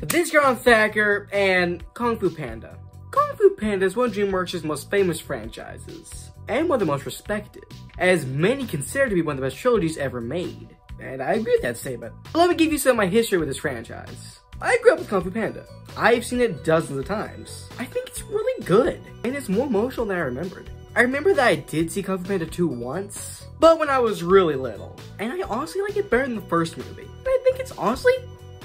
This year on Thacker and Kung Fu Panda. Kung Fu Panda is one of DreamWorks' most famous franchises, and one of the most respected, as many consider to be one of the best trilogies ever made. And I agree with that statement. But let me give you some of my history with this franchise. I grew up with Kung Fu Panda. I've seen it dozens of times. I think it's really good, and it's more emotional than I remembered. I remember that I did see Kung Fu Panda 2 once, but when I was really little. And I honestly like it better than the first movie. And I think it's honestly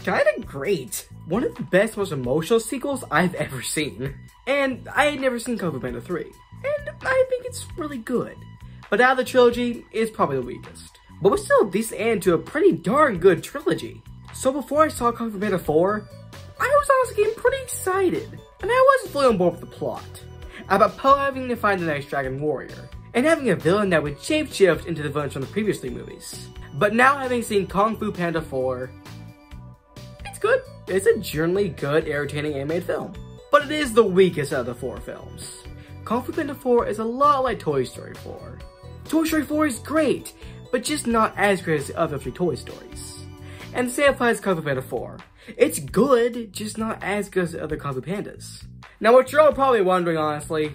kinda great. One of the best, most emotional sequels I've ever seen. And I had never seen Kung Fu Panda 3. And I think it's really good. But out of the trilogy, it's probably the weakest. But was still a decent end to a pretty darn good trilogy. So before I saw Kung Fu Panda 4, I was honestly getting pretty excited. And I wasn't fully on board with the plot. About Po having to find the next Dragon Warrior, and having a villain that would shapeshift into the villains from the previous 3 movies. But now having seen Kung Fu Panda 4, it's good. It's a generally good, entertaining animated film. But it is the weakest out of the 4 films. Kung Fu Panda 4 is a lot like Toy Story 4. Toy Story 4 is great, but just not as great as the other 3 Toy Stories. And the same applies to Kung Fu Panda 4. It's good, just not as good as the other Kung Fu Pandas. Now what you're all probably wondering, honestly,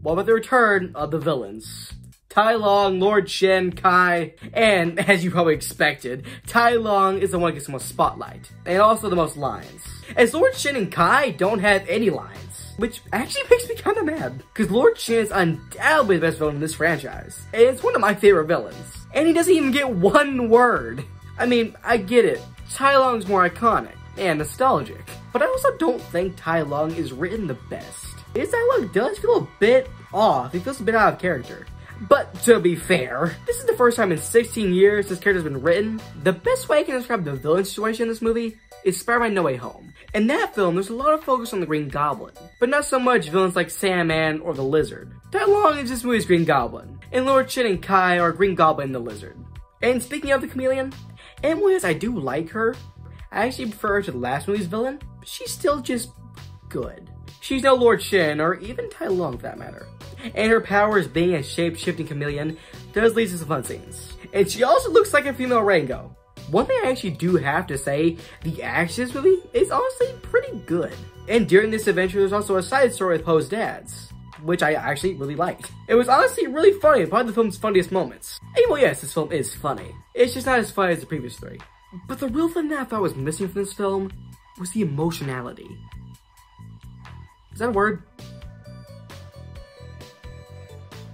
what about the return of the villains? Tai Lung, Lord Shen, Kai, and as you probably expected, Tai Lung is the one who gets the most spotlight, and also the most lines. As Lord Shen and Kai don't have any lines, which actually makes me kinda mad, because Lord Shen is undoubtedly the best villain in this franchise, and it's one of my favorite villains, and he doesn't even get one word. I mean, I get it, Tai Lung's more iconic and nostalgic, but I also don't think Tai Lung is written the best. His dialogue does feel a bit off, he feels a bit out of character. But to be fair, this is the first time in 16 years this character's been written. The best way I can describe the villain situation in this movie is Spider-Man No Way Home. In that film, there's a lot of focus on the Green Goblin, but not so much villains like Sandman or the Lizard. Tai Lung is this movie's Green Goblin, and Lord Shen and Kai are Green Goblin and the Lizard. And speaking of the Chameleon, and while I do like her, I actually prefer her to the last movie's villain, but she's still just good. She's no Lord Shen, or even Tai Lung for that matter. And her powers being a shape-shifting chameleon does lead to some fun scenes. And she also looks like a female Rango. One thing I actually do have to say, the action in this movie is honestly pretty good. And during this adventure, there's also a side story with Poe's dads, which I actually really liked. It was honestly really funny, probably the film's funniest moments. And well, yes, this film is funny. It's just not as funny as the previous 3. But the real thing that I thought was missing from this film was the emotionality. Is that a word?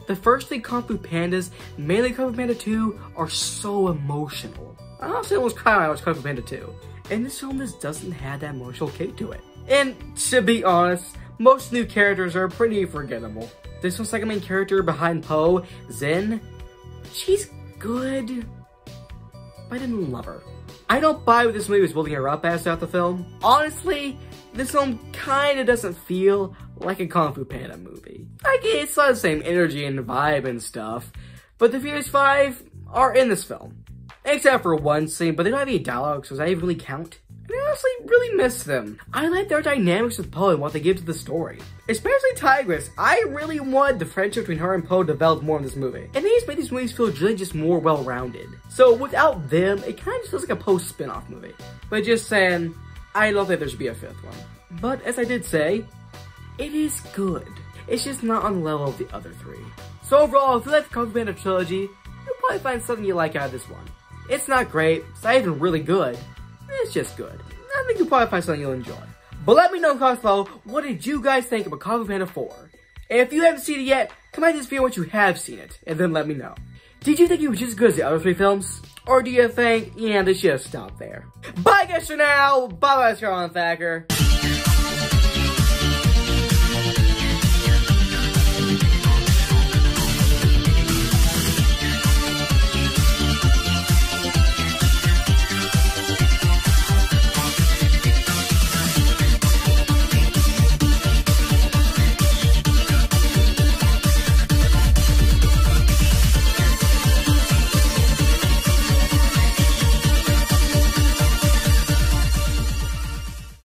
The first 3 Kung Fu Pandas, mainly Kung Fu Panda 2, are so emotional. I honestly almost cried when I watched Kung Fu Panda 2. And this film just doesn't have that emotional kick to it. And to be honest, most new characters are pretty forgettable. This one's second main character behind Po, Zen, she's good, but I didn't love her. I don't buy what this movie was building her up as throughout the film. Honestly, this film kinda doesn't feel like a Kung Fu Panda movie. Like, it's not the same energy and vibe and stuff, but the Furious 5 are in this film. Except for one scene, but they don't have any dialogue, so does that even really count? And I honestly really miss them. I like their dynamics with Po and what they give to the story. Especially Tigress. I really wanted the friendship between her and Po to develop more in this movie. And they just made these movies feel really just more well-rounded. So without them, it kind of just feels like a Po spin-off movie. But just saying, I don't think there should be a 5th one. But as I did say, it is good. It's just not on the level of the other 3. So overall, if you like the Kung Fu Panda trilogy, you'll probably find something you like out of this one. It's not great, it's not even really good. It's just good. I think you'll probably find something you'll enjoy. But let me know in the comments below, what did you guys think about Kung Fu Panda 4? And if you haven't seen it yet, comment this video once you have seen it, and then let me know. Did you think it was just as good as the other 3 films? Or do you think, yeah, they should have stopped there? Bye guys for now, bye guys here on Thacker.